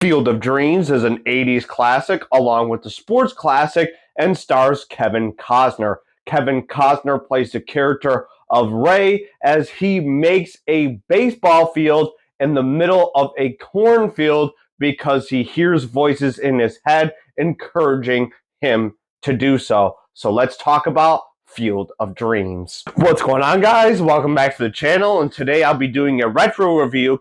Field of Dreams is an 80s classic along with the sports classic and stars Kevin Costner. Kevin Costner plays the character of Ray as he makes a baseball field in the middle of a cornfield because he hears voices in his head encouraging him to do so. So let's talk about Field of Dreams. What's going on, guys? Welcome back to the channel, and today I'll be doing a retro review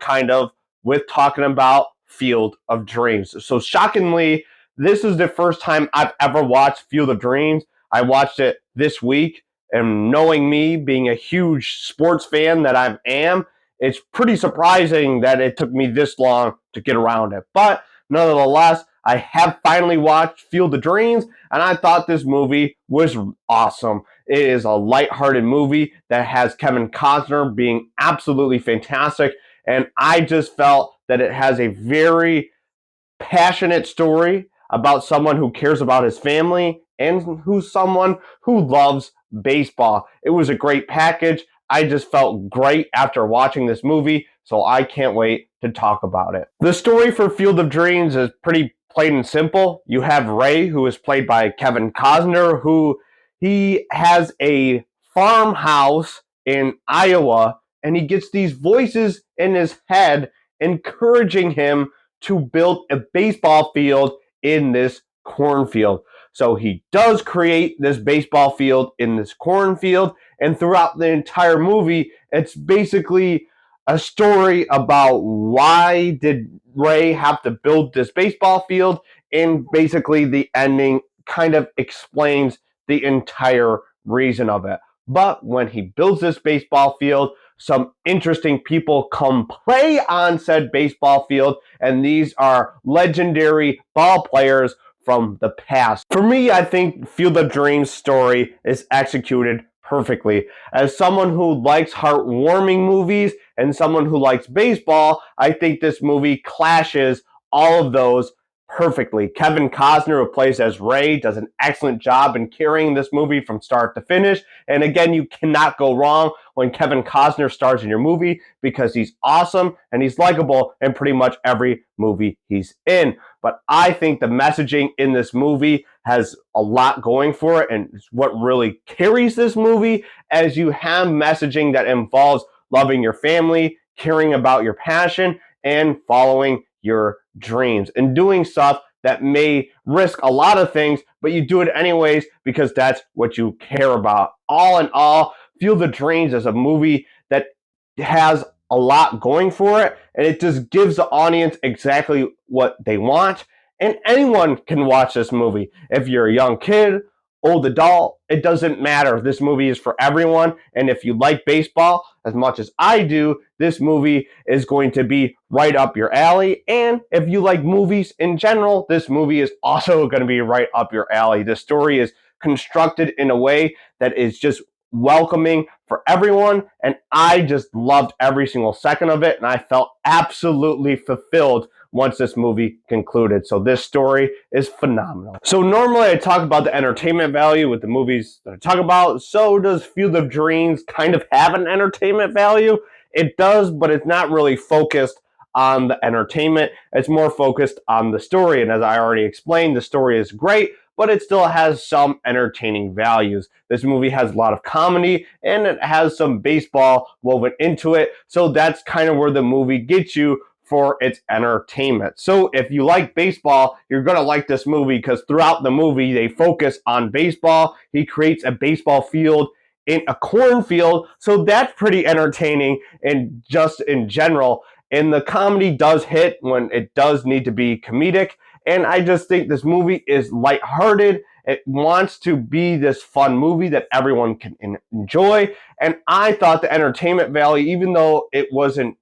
with talking about Field of Dreams. So shockingly, this is the first time I've ever watched Field of Dreams. I watched it this week, and knowing me, being a huge sports fan that I am, it's pretty surprising that it took me this long to get around it. But nonetheless, I have finally watched Field of Dreams, and I thought this movie was awesome. It is a lighthearted movie that has Kevin Costner being absolutely fantastic, and I just felt that it has a very passionate story about someone who cares about his family and who's someone who loves baseball. It was a great package. I just felt great after watching this movie, so I can't wait to talk about it. The story for Field of Dreams is pretty plain and simple. You have Ray, who is played by Kevin Costner, who he has a farmhouse in Iowa, and he gets these voices in his head encouraging him to build a baseball field in this cornfield. So he does create this baseball field in this cornfield, and throughout the entire movie, it's basically a story about why did Ray have to build this baseball field, and basically the ending kind of explains the entire reason of it. But when he builds this baseball field, some interesting people come play on said baseball field, and these are legendary ball players from the past. For me, I think Field of Dreams story is executed perfectly. As someone who likes heartwarming movies and someone who likes baseball, I think this movie clashes all of those perfectly. Kevin Costner, who plays as Ray, does an excellent job in carrying this movie from start to finish. And again, you cannot go wrong when Kevin Costner stars in your movie because he's awesome and he's likable in pretty much every movie he's in. But I think the messaging in this movie has a lot going for it, and it's what really carries this movie, as you have messaging that involves loving your family, caring about your passion, and following your dreams, and doing stuff that may risk a lot of things, but you do it anyways because that's what you care about. All in all, Field of Dreams is a movie that has a lot going for it, and it just gives the audience exactly what they want, and anyone can watch this movie. If you're a young kid, old adult, it doesn't matter. This movie is for everyone, and if you like baseball as much as I do, this movie is going to be right up your alley. And if you like movies in general, this movie is also going to be right up your alley. The story is constructed in a way that is just welcoming for everyone, and I just loved every single second of it, and I felt absolutely fulfilled once this movie concluded. So this story is phenomenal. So normally I talk about the entertainment value with the movies that I talk about. So does Field of Dreams kind of have an entertainment value? It does, but it's not really focused on the entertainment. It's more focused on the story, and as I already explained, the story is great, but it still has some entertaining values. This movie has a lot of comedy, and it has some baseball woven into it, so that's kind of where the movie gets you for its entertainment. So if you like baseball, you're going to like this movie because throughout the movie, they focus on baseball. He creates a baseball field in a cornfield, so that's pretty entertaining and just in general. And the comedy does hit when it does need to be comedic. And I just think this movie is lighthearted. It wants to be this fun movie that everyone can enjoy. And I thought the entertainment value, even though it wasn't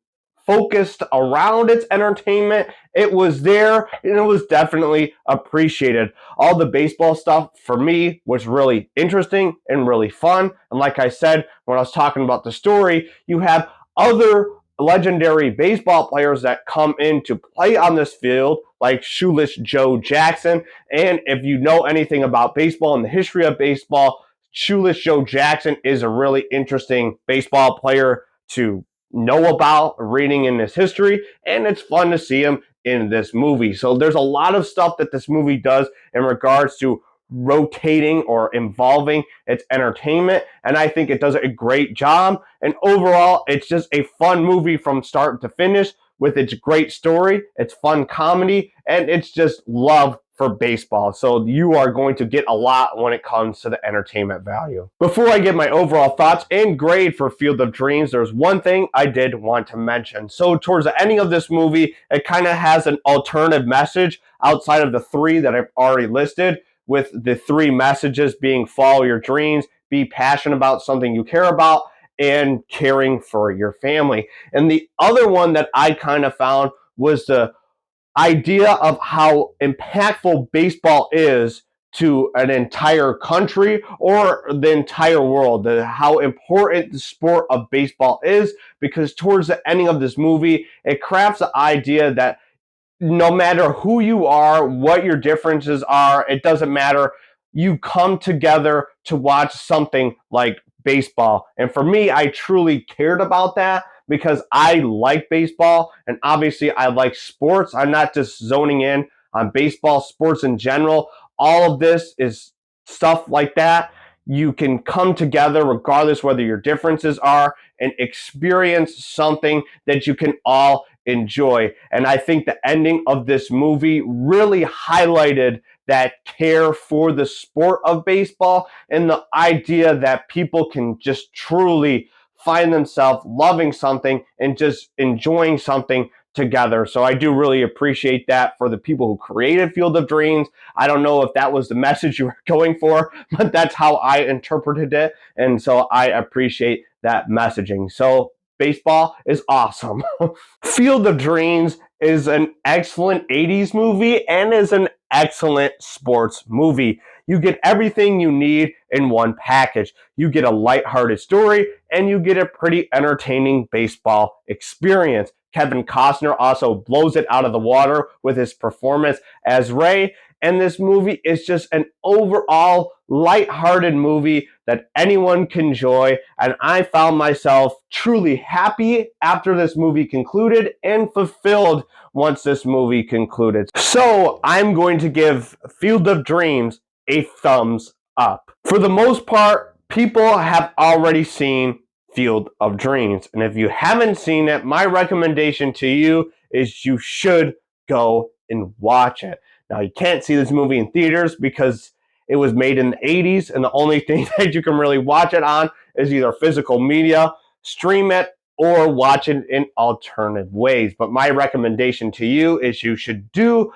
focused around its entertainment, it was there and it was definitely appreciated. All the baseball stuff for me was really interesting and really fun. And like I said, when I was talking about the story, you have other legendary baseball players that come in to play on this field, like Shoeless Joe Jackson. And if you know anything about baseball and the history of baseball, Shoeless Joe Jackson is a really interesting baseball player to know about reading in his history, and it's fun to see him in this movie. So there's a lot of stuff that this movie does in regards to rotating or involving its entertainment, and I think it does a great job. And overall, it's just a fun movie from start to finish with its great story, its fun comedy, and it's just love for baseball. So you are going to get a lot when it comes to the entertainment value. Before I give my overall thoughts and grade for Field of Dreams, there's one thing I did want to mention. So towards the ending of this movie, it kind of has an alternative message outside of the three that I've already listed, with the three messages being follow your dreams, be passionate about something you care about, and caring for your family. And the other one that I kind of found was the idea of how impactful baseball is to an entire country or the entire world, how important the sport of baseball is, because towards the ending of this movie, it crafts the idea that no matter who you are, what your differences are, it doesn't matter. You come together to watch something like baseball. And for me, I truly cared about that because I like baseball, and obviously I like sports. I'm not just zoning in on baseball, sports in general. All of this is stuff like that. You can come together regardless whether your differences are and experience something that you can all enjoy. And I think the ending of this movie really highlighted that care for the sport of baseball and the idea that people can just truly find themselves loving something and just enjoying something together. So I do really appreciate that for the people who created Field of Dreams. I don't know if that was the message you were going for, but that's how I interpreted it. And so I appreciate that messaging. So baseball is awesome. Field of Dreams is an excellent 80s movie and is an excellent sports movie. You get everything you need in one package. You get a lighthearted story and you get a pretty entertaining baseball experience. Kevin Costner also blows it out of the water with his performance as Ray. And this movie is just an overall lighthearted movie that anyone can enjoy. And I found myself truly happy after this movie concluded and fulfilled once this movie concluded. So I'm going to give Field of Dreams a thumbs up. For the most part, people have already seen Field of Dreams. And if you haven't seen it, my recommendation to you is you should go and watch it. Now, you can't see this movie in theaters because it was made in the 80s, and the only thing that you can really watch it on is either physical media, stream it, or watch it in alternative ways. But my recommendation to you is you should do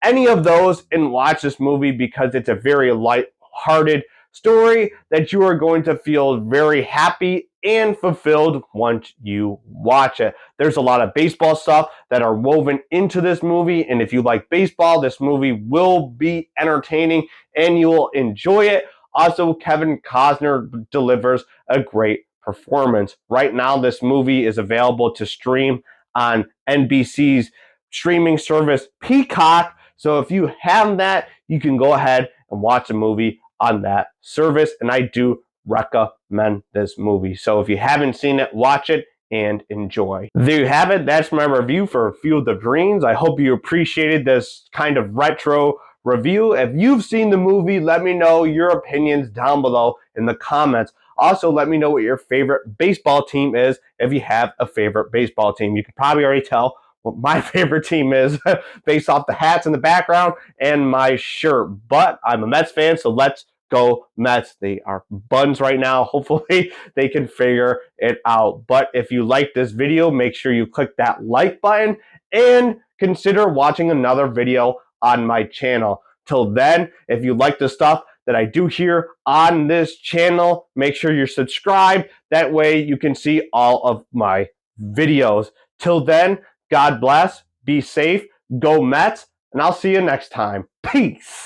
any of those and watch this movie because it's a very light-hearted story that you are going to feel very happy and fulfilled once you watch it. There's a lot of baseball stuff that are woven into this movie, and if you like baseball, this movie will be entertaining and you will enjoy it. Also, Kevin Costner delivers a great performance. Right now, this movie is available to stream on NBC's streaming service Peacock. So if you have that, you can go ahead and watch the movie on that service, and I do recommend this movie. So if you haven't seen it, watch it and enjoy. There you have it. That's my review for Field of Dreams. I hope you appreciated this kind of retro review. If you've seen the movie, let me know your opinions down below in the comments. Also, let me know what your favorite baseball team is if you have a favorite baseball team. You can probably already tell what my favorite team is based off the hats in the background and my shirt. But I'm a Mets fan, so let's go Mets. They are buns right now. Hopefully they can figure it out. But if you like this video, make sure you click that like button and consider watching another video on my channel. Till then, if you like the stuff that I do here on this channel, make sure you're subscribed. That way you can see all of my videos. Till then, God bless, be safe, go Mets, and I'll see you next time. Peace.